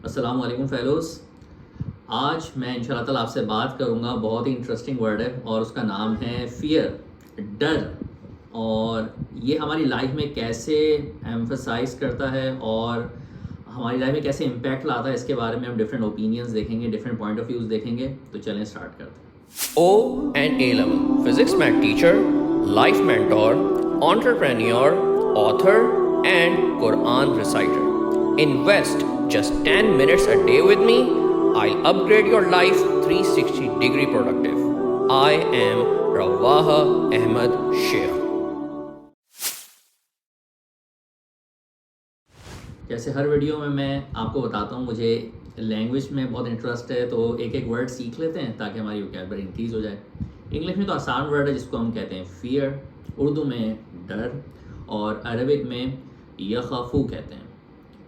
السلام علیکم فیلوز. آج میں ان شاء اللہ تعالیٰ آپ سے بات کروں گا. بہت ہی انٹرسٹنگ ورڈ ہے اور اس کا نام ہے فیئر، ڈر. اور یہ ہماری لائف میں کیسے ایمفسائز کرتا ہے اور ہماری لائف میں کیسے امپیکٹ لاتا ہے، اس کے بارے میں ہم ڈفرینٹ اوپینینز دیکھیں گے، ڈفرینٹ پوائنٹ آف ویوز دیکھیں گے. تو چلیں اسٹارٹ کرتے ہیں. O and A level physics math teacher, life mentor, entrepreneur, author, and Quran reciter. Invest just 10 minutes a day with me. I'll upgrade your life 360-degree productive. I am Rawaha Ahmed Sheikh. جیسے ہر video میں آپ کو بتاتا ہوں مجھے language میں بہت interest ہے، تو ایک ایک ورڈ سیکھ لیتے ہیں تاکہ ہماری وکیبلری انکریز ہو جائے. انگلش میں تو آسان ورڈ ہے جس کو ہم کہتے ہیں فیئر، اردو میں ڈر، اور عربک میں یخافو کہتے ہیں،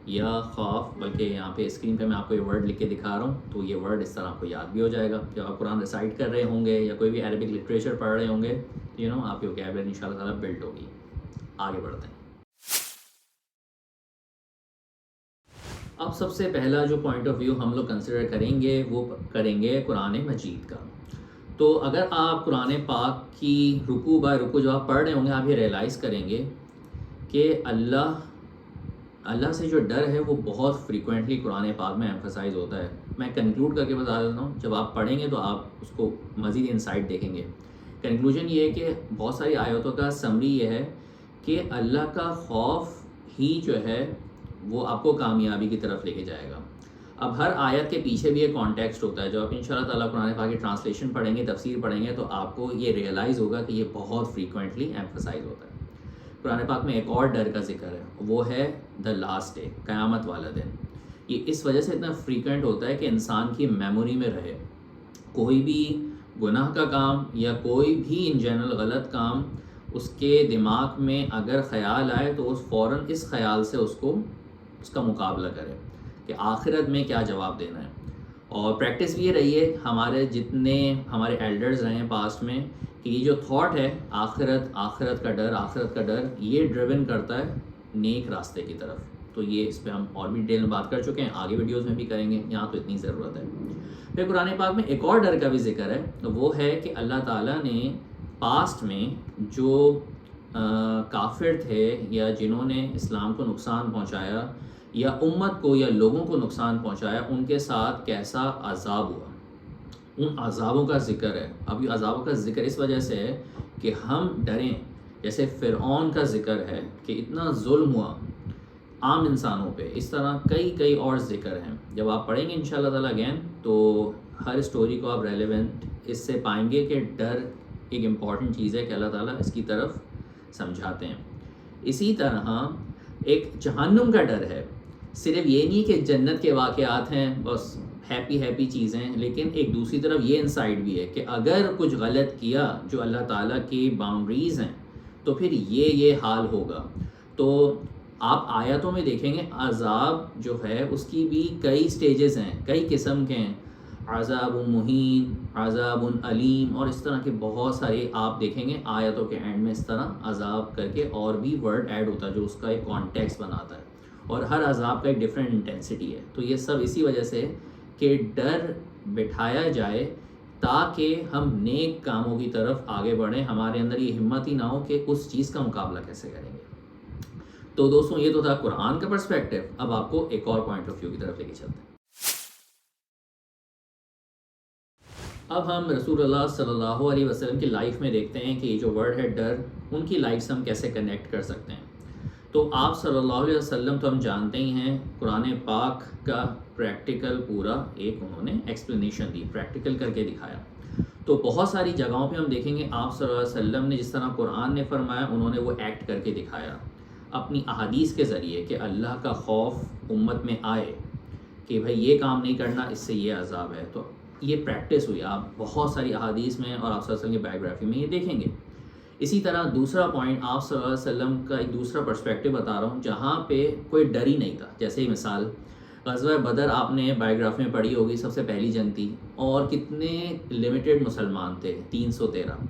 یا خوف. بلکہ یہاں پہ اسکرین پہ میں آپ کو یہ ورڈ لکھ کے دکھا رہا ہوں، تو یہ ورڈ اس طرح آپ کو یاد بھی ہو جائے گا. جب آپ قرآن ریسائٹ کر رہے ہوں گے یا کوئی بھی عربک لٹریچر پڑھ رہے ہوں گے، آپ کی وکیبلری ان شاء اللہ تعالیٰ بلڈ ہوگی. آگے بڑھتے ہیں. اب سب سے پہلا جو پوائنٹ آف ویو ہم لوگ کنسیڈر کریں گے وہ کریں گے قرآن مجید کا. تو اگر آپ قرآن پاک کی رکوع بائے رکوع جو آپ پڑھ رہے ہوں گے، آپ یہ ریئلائز کریں گے کہ اللہ سے جو ڈر ہے وہ بہت فریکوینٹلی قرآن پاک میں ایمفسائز ہوتا ہے. میں کنکلوڈ کر کے بتا دیتا ہوں، جب آپ پڑھیں گے تو آپ اس کو مزید انسائٹ دیکھیں گے. کنکلوژن یہ ہے کہ بہت ساری آیتوں کا سمری یہ ہے کہ اللہ کا خوف ہی جو ہے وہ آپ کو کامیابی کی طرف لے کے جائے گا. اب ہر آیت کے پیچھے بھی ایک کانٹیکسٹ ہوتا ہے. جب آپ ان شاء اللہ تعالیٰ قرآن پاک کی ٹرانسلیشن پڑھیں گے، تفسیر پڑھیں گے، تو آپ کو یہ ریئلائز ہوگا کہ یہ بہت فریکوینٹلی ایمفسائز ہوتا ہے. قرآن پاک میں ایک اور ڈر کا ذکر ہے، وہ ہے دا لاسٹ ڈے، قیامت والا دن. یہ اس وجہ سے اتنا فریکوینٹ ہوتا ہے کہ انسان کی میموری میں رہے. کوئی بھی گناہ کا کام یا کوئی بھی ان جنرل غلط کام اس کے دماغ میں اگر خیال آئے تو اس فوراً اس خیال سے اس کا مقابلہ کرے کہ آخرت میں کیا جواب دینا ہے. اور پریکٹس بھی یہ رہی ہے ہمارے جتنے ہمارے ایلڈرز رہے ہیں پاسٹ میں، کہ یہ جو تھاٹ ہے آخرت کا ڈر یہ ڈریون کرتا ہے نیک راستے کی طرف. تو یہ اس پہ ہم اور بھی ڈیٹیل میں بات کر چکے ہیں، آگے ویڈیوز میں بھی کریں گے، یہاں تو اتنی ضرورت ہے. پھر قرآن پاک میں ایک اور ڈر کا بھی ذکر ہے، وہ ہے کہ اللہ تعالیٰ نے پاسٹ میں جو کافر تھے یا جنہوں نے اسلام کو نقصان پہنچایا یا امت کو یا لوگوں کو نقصان پہنچایا، ان کے ساتھ کیسا عذاب ہوا. ان عذابوں کا ذکر ہے. اب یہ عذابوں کا ذکر اس وجہ سے ہے کہ ہم ڈریں. جیسے فرعون کا ذکر ہے کہ اتنا ظلم ہوا عام انسانوں پہ، اس طرح کئی اور ذکر ہیں. جب آپ پڑھیں گے انشاءاللہ تعالیٰ اگین، تو ہر اسٹوری کو آپ ریلیونٹ اس سے پائیں گے کہ ڈر ایک امپورٹنٹ چیز ہے کہ اللہ تعالیٰ اس کی طرف سمجھاتے ہیں. اسی طرح ایک جہنم کا ڈر ہے. صرف یہ نہیں کہ جنت کے واقعات ہیں بس ہیپی چیزیں، لیکن ایک دوسری طرف یہ انسائٹ بھی ہے کہ اگر کچھ غلط کیا جو اللہ تعالیٰ کی باؤنڈریز ہیں تو پھر یہ حال ہوگا. تو آپ آیتوں میں دیکھیں گے عذاب جو ہے اس کی بھی کئی سٹیجز ہیں، کئی قسم کے ہیں. عذاب مہین، عذاب علیم، اور اس طرح کے بہت سارے آپ دیکھیں گے آیتوں کے اینڈ میں اس طرح عذاب کر کے اور بھی ورڈ ایڈ ہوتا ہے جو اس کا ایک کانٹیکس بناتا ہے، اور ہر عذاب کا ایک ڈفرینٹ انٹینسٹی ہے. تو یہ سب اسی وجہ سے کہ ڈر بٹھایا جائے تاکہ ہم نیک کاموں کی طرف آگے بڑھیں. ہمارے اندر یہ ہمت ہی نہ ہو کہ اس چیز کا مقابلہ کیسے کریں گے. تو دوستوں یہ تو تھا قرآن کا پرسپیکٹیو. اب آپ کو ایک اور پوائنٹ آف ویو کی طرف لے کے چلتے ہیں. اب ہم رسول اللہ صلی اللہ علیہ وسلم کی لائف میں دیکھتے ہیں کہ یہ جو ورڈ ہے ڈر، ان کی لائف سے ہم کیسے کنیکٹ کر سکتے ہیں. تو آپ صلی اللہ علیہ وسلم تو ہم جانتے ہی ہیں، قرآن پاک کا پریکٹیکل پورا ایک انہوں نے ایکسپلینیشن دی، پریکٹیکل کر کے دکھایا. تو بہت ساری جگہوں پہ ہم دیکھیں گے آپ صلی اللہ علیہ وسلم نے جس طرح قرآن نے فرمایا انہوں نے وہ ایکٹ کر کے دکھایا اپنی احادیث کے ذریعے کہ اللہ کا خوف امت میں آئے کہ بھائی یہ کام نہیں کرنا، اس سے یہ عذاب ہے. تو یہ پریکٹس ہوئی آپ بہت ساری احادیث میں اور آپ صلی اللہ علیہ وسلم کی بایوگرافی میں یہ دیکھیں گے. اسی طرح دوسرا پوائنٹ آپ صلی اللہ علیہ وسلم کا ایک دوسرا پرسپیکٹیو بتا رہا ہوں جہاں پہ کوئی ڈر ہی نہیں تھا. جیسے ہی مثال غزوہ بدر آپ نے بایوگرافی میں پڑھی ہوگی، سب سے پہلی جنگ تھی اور کتنے لمیٹڈ مسلمان تھے، 313.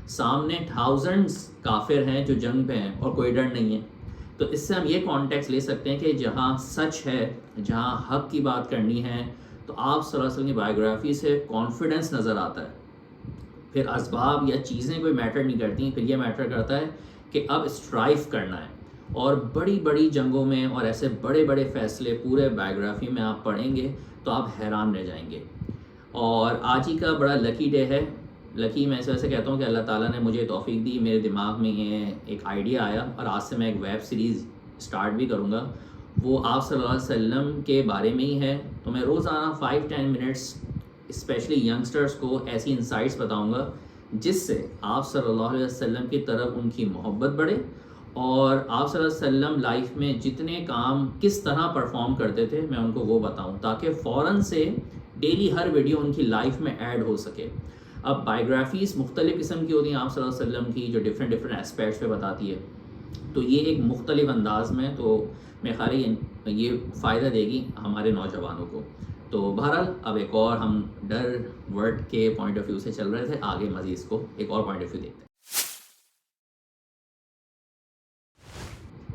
سامنے تھاؤزنڈز کافر ہیں جو جنگ پہ ہیں اور کوئی ڈر نہیں ہے. تو اس سے ہم یہ کانٹیکس لے سکتے ہیں کہ جہاں سچ ہے، جہاں حق کی بات کرنی ہے، تو آپ صلی اللہ علیہ وسلم کی بایوگرافی سے کانفیڈنس نظر آتا ہے. پھر اسباب یا چیزیں کوئی میٹر نہیں کرتی، پھر یہ میٹر کرتا ہے کہ اب اسٹرائف کرنا ہے. اور بڑی بڑی جنگوں میں اور ایسے بڑے بڑے فیصلے پورے بایوگرافی میں آپ پڑھیں گے تو آپ حیران رہ جائیں گے. اور آج ہی کا بڑا لکی ڈے ہے. لکی میں ایسے کہتا ہوں کہ اللہ تعالیٰ نے مجھے توفیق دی، میرے دماغ میں یہ ایک آئیڈیا آیا اور آج سے میں ایک ویب سیریز اسٹارٹ بھی کروں گا. وہ آپ صلی اللہ علیہ وسلم کے بارے میں ہی ہے. تو میں روزانہ 5-10 منٹس اسپیشلی ینگسٹرز کو ایسی انسائٹس بتاؤں گا جس سے آپ صلی اللہ علیہ وسلم کی طرف ان کی محبت بڑھے، اور آپ صلی اللہ علیہ وسلم لائف میں جتنے کام کس طرح پرفارم کرتے تھے میں ان کو وہ بتاؤں، تاکہ فوراً سے ڈیلی ہر ویڈیو ان کی لائف میں ایڈ ہو سکے. اب بایوگرافیز مختلف قسم کی ہوتی ہیں آپ صلی اللہ علیہ وسلم کی، جو ڈفرینٹ اسپیکٹس پہ بتاتی ہے. تو یہ ایک مختلف انداز میں، تو میں خالی یہ فائدہ دے گی ہمارے نوجوانوں کو. تو بہرحال اب ایک اور ہم ڈر ورڈ کے پوائنٹ آف ویو سے چل رہے تھے، آگے مزید اس کو ایک اور پوائنٹ آف ویو دیکھتے ہیں.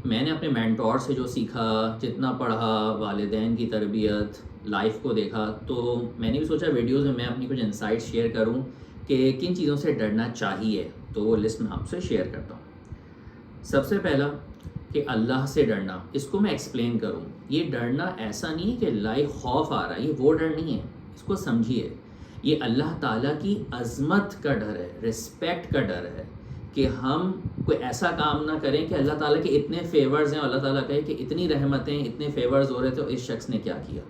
میں نے اپنے مینٹور سے جو سیکھا، جتنا پڑھا، والدین کی تربیت، لائف کو دیکھا، تو میں نے بھی سوچا ویڈیوز میں اپنی کچھ انسائٹ شیئر کروں کہ کن چیزوں سے ڈرنا چاہیے. تو وہ لسٹ میں آپ سے شیئر کرتا ہوں. سب سے پہلا کہ اللہ سے ڈرنا. اس کو میں ایکسپلین کروں. یہ ڈرنا ایسا نہیں ہے کہ لائف خوف آ رہا ہے، یہ وہ ڈر نہیں ہے. اس کو سمجھیے، یہ اللہ تعالیٰ کی عظمت کا ڈر ہے، رسپیکٹ کا ڈر ہے کہ ہم کوئی ایسا کام نہ کریں کہ اللہ تعالیٰ کے اتنے فیورز ہیں، اللہ تعالیٰ کہے کہ اتنی رحمتیں، اتنے فیورز ہو رہے تھے، اس شخص نے کیا کیا.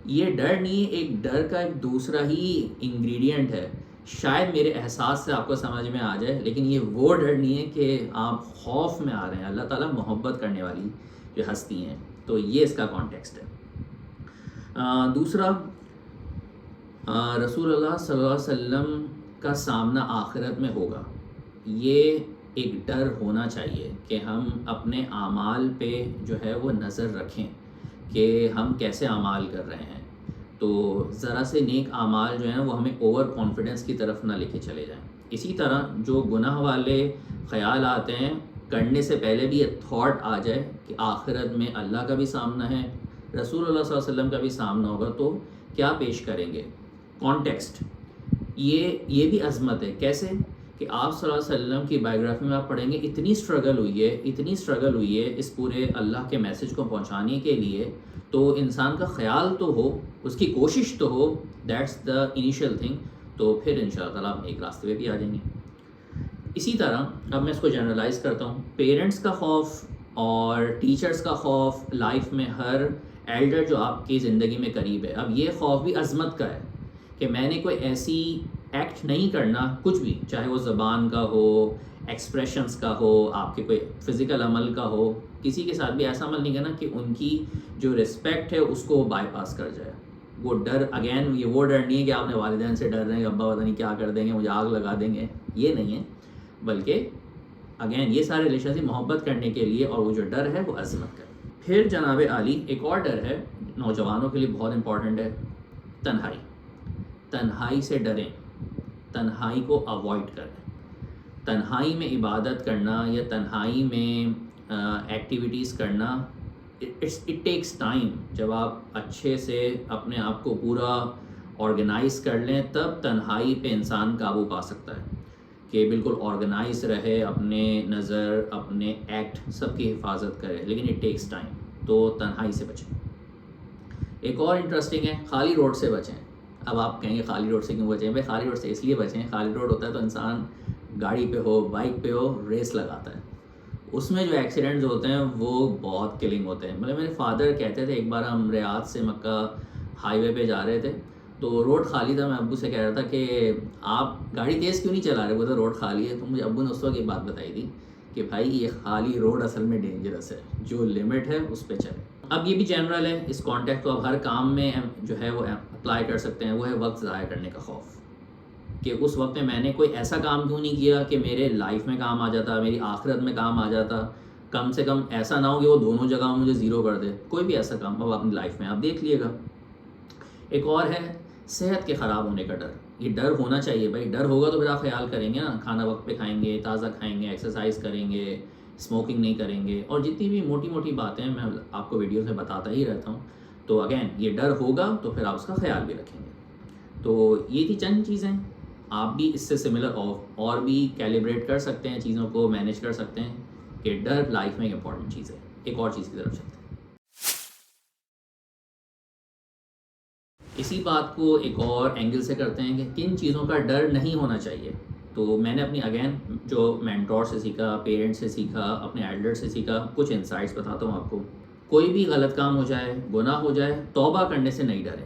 یہ ڈر نہیں، ایک ڈر کا ایک دوسرا ہی انگریڈینٹ ہے. شاید میرے احساس سے آپ کو سمجھ میں آ جائے، لیکن یہ وہ ڈر نہیں ہے کہ آپ خوف میں آ رہے ہیں. اللہ تعالیٰ محبت کرنے والی جو ہستی ہیں. تو یہ اس کا کانٹیکسٹ ہے. دوسرا، رسول اللہ صلی اللہ علیہ وسلم کا سامنا آخرت میں ہوگا. یہ ایک ڈر ہونا چاہیے کہ ہم اپنے اعمال پہ جو ہے وہ نظر رکھیں کہ ہم کیسے اعمال کر رہے ہیں. تو ذرا سے نیک اعمال جو ہیں وہ ہمیں اوور کانفیڈنس کی طرف نہ لے کے چلے جائیں. اسی طرح جو گناہ والے خیال آتے ہیں، کرنے سے پہلے بھی یہ تھاٹ آ جائے کہ آخرت میں اللہ کا بھی سامنا ہے، رسول اللہ صلی اللہ علیہ وسلم کا بھی سامنا ہوگا، تو کیا پیش کریں گے. کانٹیکسٹ یہ بھی عظمت ہے. کیسے کہ آپ صلی اللہ علیہ وسلم کی بایوگرافی میں آپ پڑھیں گے اتنی اسٹرگل ہوئی ہے اس پورے اللہ کے میسج کو پہنچانے کے لیے. تو انسان کا خیال تو ہو، اس کی کوشش تو ہو، دیٹس دا انیشیل تھنگ. تو پھر ان شاء اللہ تعالیٰ ہم ایک راستے پہ بھی آ جائیں گے. اسی طرح اب میں اس کو جنرلائز کرتا ہوں. پیرنٹس کا خوف اور ٹیچرز کا خوف لائف میں ہر ایلڈر جو آپ کی زندگی میں قریب ہے. اب یہ خوف بھی عظمت کا ہے کہ میں نے کوئی ایسی ایکٹ نہیں کرنا، کچھ بھی، چاہے وہ زبان کا ہو، ایکسپریشنز کا ہو، آپ کے کوئی فزیکل عمل کا ہو، کسی کے ساتھ بھی ایسا عمل نہیں کرنا کہ ان کی جو رسپیکٹ ہے اس کو بائی پاس کر جائے. وہ ڈر اگین، یہ وہ ڈر نہیں ہے کہ آپ نے والدین سے ڈر رہے ہیں کہ ابا پتہ نہیں کیا کر دیں گے، مجھے آگ لگا دیں گے، یہ نہیں ہے. بلکہ اگین یہ سارے ریلیشن سے محبت کرنے کے لیے، اور وہ جو ڈر ہے وہ عظمت کا. پھر جناب عالی ایک اور ڈر ہے نوجوانوں کے لیے بہت امپورٹنٹ ہے، تنہائی. تنہائی سے ڈریں، تنہائی کو اوائڈ کریں. تنہائی میں عبادت کرنا یا تنہائی میں ایکٹیویٹیز کرنا، اٹ ٹیکس ٹائم. جب آپ اچھے سے اپنے آپ کو پورا آرگنائز کر لیں تب تنہائی پہ انسان قابو پا سکتا ہے کہ بالکل آرگنائز رہے، اپنے نظر، اپنے ایکٹ سب کی حفاظت کرے. لیکن اٹ ٹیکس ٹائم. تو تنہائی سے بچیں. ایک اور انٹرسٹنگ ہے، خالی روڈ سے بچیں. اب آپ کہیں گے خالی روڈ سے کیوں بچیں؟ بھائی خالی روڈ سے اس لیے بچیں، خالی روڈ ہوتا ہے تو انسان گاڑی پہ ہو، بائک پہ ہو، ریس لگاتا ہے. اس میں جو ایکسیڈنٹس ہوتے ہیں وہ بہت کلنگ ہوتے ہیں. مطلب میرے فادر کہتے تھے، ایک بار ہم ریاض سے مکہ ہائی وے پہ جا رہے تھے تو روڈ خالی تھا. میں ابو سے کہہ رہا تھا کہ آپ گاڑی تیز کیوں نہیں چلا رہے، وہ تو روڈ خالی ہے. تو مجھے ابو نے اس وقت یہ بات بتائی تھی کہ بھائی یہ خالی روڈ اصل میں ڈینجرس ہے، جو لمٹ ہے اس پہ چلے. اب یہ بھی جنرل ہے، اس کانٹیکٹ کو اب ہر کام میں جو ہے وہ اپلائی کر سکتے ہیں. وہ ہے وقت ضائع کرنے کا خوف کہ اس وقت میں نے کوئی ایسا کام کیوں نہیں کیا کہ میرے لائف میں کام آ جاتا، میری آخرت میں کام آ جاتا. کم سے کم ایسا نہ ہو کہ وہ دونوں جگہ مجھے زیرو کر دے. کوئی بھی ایسا کام اب اپنی لائف میں آپ دیکھ لیے گا. ایک اور ہے صحت کے خراب ہونے کا ڈر. یہ ڈر ہونا چاہیے بھائی. ڈر ہوگا تو پھر آپ خیال کریں گے نا، کھانا وقت پہ کھائیں گے، تازہ کھائیں گے، ایکسرسائز کریں گے، اسموکنگ نہیں کریں گے، اور جتنی بھی موٹی موٹی باتیں میں آپ کو ویڈیوز میں بتاتا ہی رہتا ہوں. تو اگین یہ ڈر ہوگا تو پھر آپ اس کا خیال بھی رکھیں گے. تو یہ تھی چند چیزیں. آپ بھی اس سے سملر اور بھی کیلیبریٹ کر سکتے ہیں، چیزوں کو مینیج کر سکتے ہیں کہ ڈر لائف میں ایک امپورٹنٹ چیز ہے. ایک اور چیز کی طرف چلتے ہیں. اسی بات کو ایک اور اینگل سے کرتے ہیں کہ کن چیزوں کا ڈر نہیں ہونا چاہیے. تو میں نے اپنی اگین جو مینٹور سے سیکھا، پیرنٹس سے سیکھا، اپنے ایلڈر سے سیکھا، کچھ انسائٹس بتاتا ہوں آپ کو. کوئی بھی غلط کام ہو جائے، گناہ ہو جائے، توبہ کرنے سے نہیں ڈریں.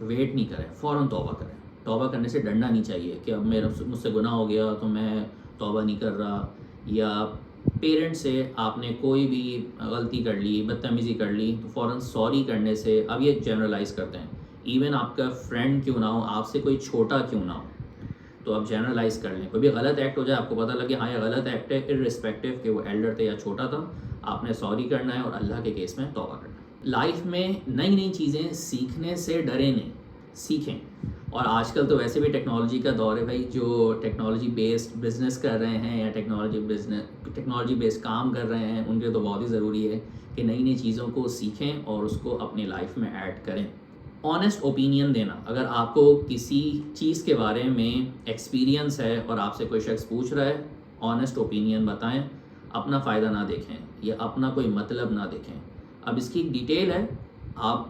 ویٹ نہیں کریں، فوراً توبہ کریں. توبہ کرنے سے ڈرنا نہیں چاہیے کہ اب مجھ سے گناہ ہو گیا تو میں توبہ نہیں کر رہا. یا پیرنٹس سے آپ نے کوئی بھی غلطی کر لی، بدتمیزی کر لی، تو فوراً سوری کرنے سے، اب یہ جنرلائز کرتے ہیں، ایون آپ کا فرینڈ کیوں نہ ہو، آپ سے کوئی چھوٹا کیوں نہ ہو، تو آپ جنرلائز کر لیں. کوئی بھی غلط ایکٹ ہو جائے، آپ کو پتہ لگے ہاں یہ غلط ایکٹ ہے، ارسپیکٹیو کہ وہ ایلڈر تھے یا چھوٹا تھا، آپ نے سوری کرنا ہے اور اللہ کے کیس میں توبہ کرنا ہے. لائف میں نئی نئی چیزیں سیکھنے سے ڈریں نہیں، سیکھیں. اور آج کل تو ویسے بھی ٹیکنالوجی کا دور ہے بھائی. جو ٹیکنالوجی بیسڈ بزنس کر رہے ہیں یا ٹیکنالوجی بیسڈ کام کر رہے ہیں، ان کے تو بہت ہی ضروری ہے کہ نئی نئی چیزوں کو سیکھیں اور اس کو اپنی لائف میں ایڈ کریں. آنیسٹ اوپینین دینا. اگر آپ کو کسی چیز کے بارے میں ایکسپیرینس ہے اور آپ سے کوئی شخص پوچھ رہا ہے، آنیسٹ اوپینین بتائیں. اپنا فائدہ نہ دیکھیں یا اپنا کوئی مطلب نہ دیکھیں. اب اس کی ایک ڈیٹیل ہے، آپ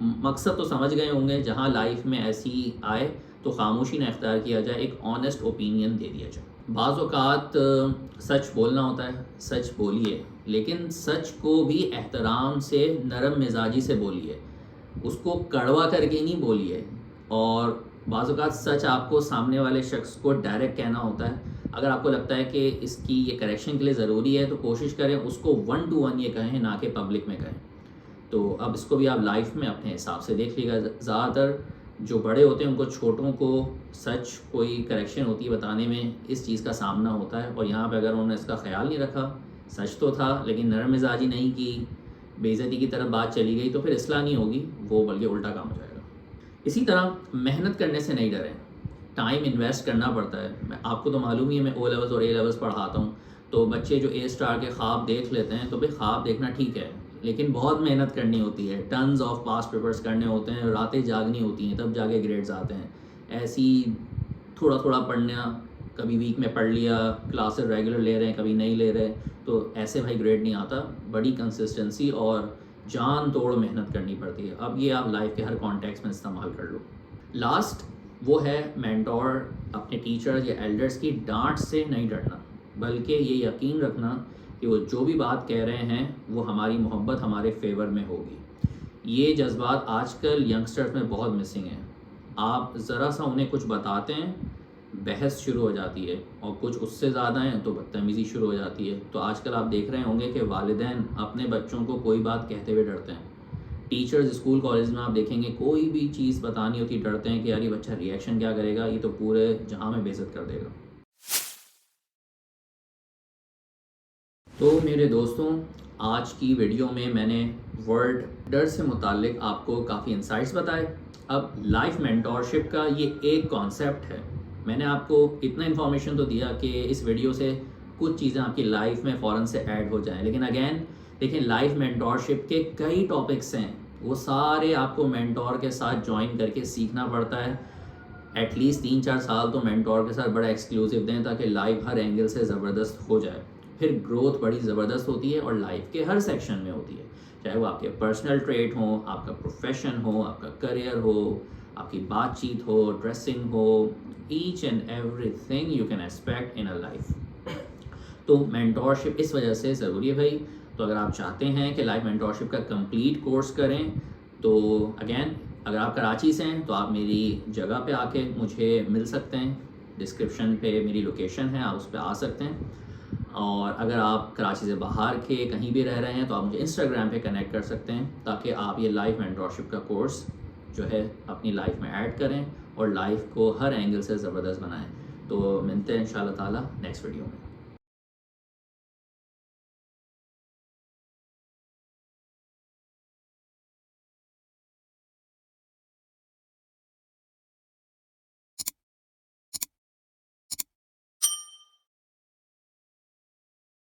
مقصد تو سمجھ گئے ہوں گے. جہاں لائف میں ایسی آئے تو خاموشی نہ اختیار کیا جائے، ایک آنیسٹ اوپینین دے دیا جائے. بعض اوقات سچ بولنا ہوتا ہے، سچ بولیے، لیکن سچ کو بھی احترام سے، نرم مزاجی سے بولیے. اس کو کڑوا کر کے نہیں بولیے. اور بعض اوقات سچ آپ کو سامنے والے شخص کو ڈائریکٹ کہنا ہوتا ہے. اگر آپ کو لگتا ہے کہ اس کی یہ کریکشن کے لیے ضروری ہے تو کوشش کریں اس کو 1 to 1 یہ کہیں، نہ کہ پبلک میں کہیں. تو اب اس کو بھی آپ لائف میں اپنے حساب سے دیکھ لیے گا. زیادہ تر جو بڑے ہوتے ہیں ان کو چھوٹوں کو سچ، کوئی کریکشن ہوتی ہے بتانے میں، اس چیز کا سامنا ہوتا ہے. اور یہاں پہ اگر انہوں نے اس کا خیال نہیں رکھا، سچ تو تھا لیکن نرم مزاجی نہیں کی، بے عزتی کی طرف بات چلی گئی، تو پھر اصلاح نہیں ہوگی، وہ بلکہ الٹا کام ہو جائے گا. اسی طرح محنت کرنے سے نہیں ڈریں. ٹائم انویسٹ کرنا پڑتا ہے. آپ کو تو معلوم ہی ہے، میں او لیولز اور اے لیولز پڑھاتا ہوں. تو بچے جو اے اسٹار کے خواب دیکھ لیتے ہیں، تو بھائی خواب دیکھنا ٹھیک ہے، لیکن بہت محنت کرنی ہوتی ہے. ٹنز آف پاس پیپرز کرنے ہوتے ہیں، راتیں جاگنی ہوتی ہیں، تب جا کے گریڈز آتے ہیں. ایسی تھوڑا تھوڑا پڑھنا، کبھی ویک میں پڑھ لیا، کلاسز ریگولر لے رہے ہیں، کبھی نہیں لے رہے، تو ایسے بھائی گریڈ نہیں آتا. بڑی کنسسٹنسی اور جان توڑ محنت کرنی پڑتی ہے. اب یہ آپ لائف کے ہر کانٹیکس میں استعمال کر لو. لاسٹ وہ ہے مینٹور، اپنے ٹیچرز یا ایلڈرز کی ڈانٹ سے نہیں ڈرنا، بلکہ یہ یقین رکھنا کہ وہ جو بھی بات کہہ رہے ہیں وہ ہماری محبت، ہمارے فیور میں ہوگی. یہ جذبات آج کل ینگسٹرز میں بہت مسنگ ہیں. آپ ذرا سا انہیں کچھ بتاتے ہیں، بحث شروع ہو جاتی ہے، اور کچھ اس سے زیادہ ہیں تو بدتمیزی شروع ہو جاتی ہے. تو آج کل آپ دیکھ رہے ہوں گے کہ والدین اپنے بچوں کو کوئی بات کہتے ہوئے ڈرتے ہیں. ٹیچرز اسکول کالج میں آپ دیکھیں گے کوئی بھی چیز بتانی ہوتی ڈرتے ہیں کہ یار یہ بچہ ریئیکشن کیا کرے گا، یہ تو پورے جہاں میں بے عزت کر دے گا. تو میرے دوستوں، آج کی ویڈیو میں نے ورڈ ڈر سے متعلق آپ کو کافی انسائٹس بتائے. اب لائف مینٹورشپ کا یہ ایک کانسیپٹ ہے. میں نے آپ کو اتنا انفارمیشن تو دیا کہ اس ویڈیو سے کچھ چیزیں آپ کی لائف میں فوراً سے ایڈ ہو جائیں. لیکن اگین دیکھیں، لائف مینٹورشپ کے کئی ٹاپکس ہیں، وہ سارے آپ کو مینٹور کے ساتھ جوائن کر کے سیکھنا پڑتا ہے. ایٹ لیسٹ 3-4 سال تو مینٹور کے ساتھ بڑا ایکسکلوسیو دیں تاکہ لائف ہر اینگل سے زبردست ہو جائے. پھر گروتھ بڑی زبردست ہوتی ہے اور لائف کے ہر سیکشن میں ہوتی ہے، چاہے وہ آپ کے پرسنل ٹریٹ ہوں، آپ کا پروفیشن ہو، آپ کا کریئر ہو، آپ کی بات چیت ہو، ڈریسنگ ہو، each and every thing you can expect in a life. تو مینٹورشپ اس وجہ سے ضروری ہے بھائی. تو اگر آپ چاہتے ہیں کہ لائف مینٹورشپ کا کمپلیٹ کورس کریں، تو اگین اگر آپ کراچی سے ہیں تو آپ میری جگہ پہ آ کے مجھے مل سکتے ہیں. ڈسکرپشن پہ میری لوکیشن ہے، آپ اس پہ آ سکتے ہیں. اور اگر آپ کراچی سے باہر کے کہیں بھی رہ رہے ہیں تو آپ مجھے انسٹاگرام پہ کنیکٹ کر سکتے ہیں، تاکہ آپ یہ لائف مینٹورشپ کا کورس جو ہے اپنی لائف میں ایڈ کریں اور لائف کو ہر اینگل سے زبردست بنائیں. تو ملتے ہیں انشاءاللہ تعالی نیکسٹ ویڈیو میں.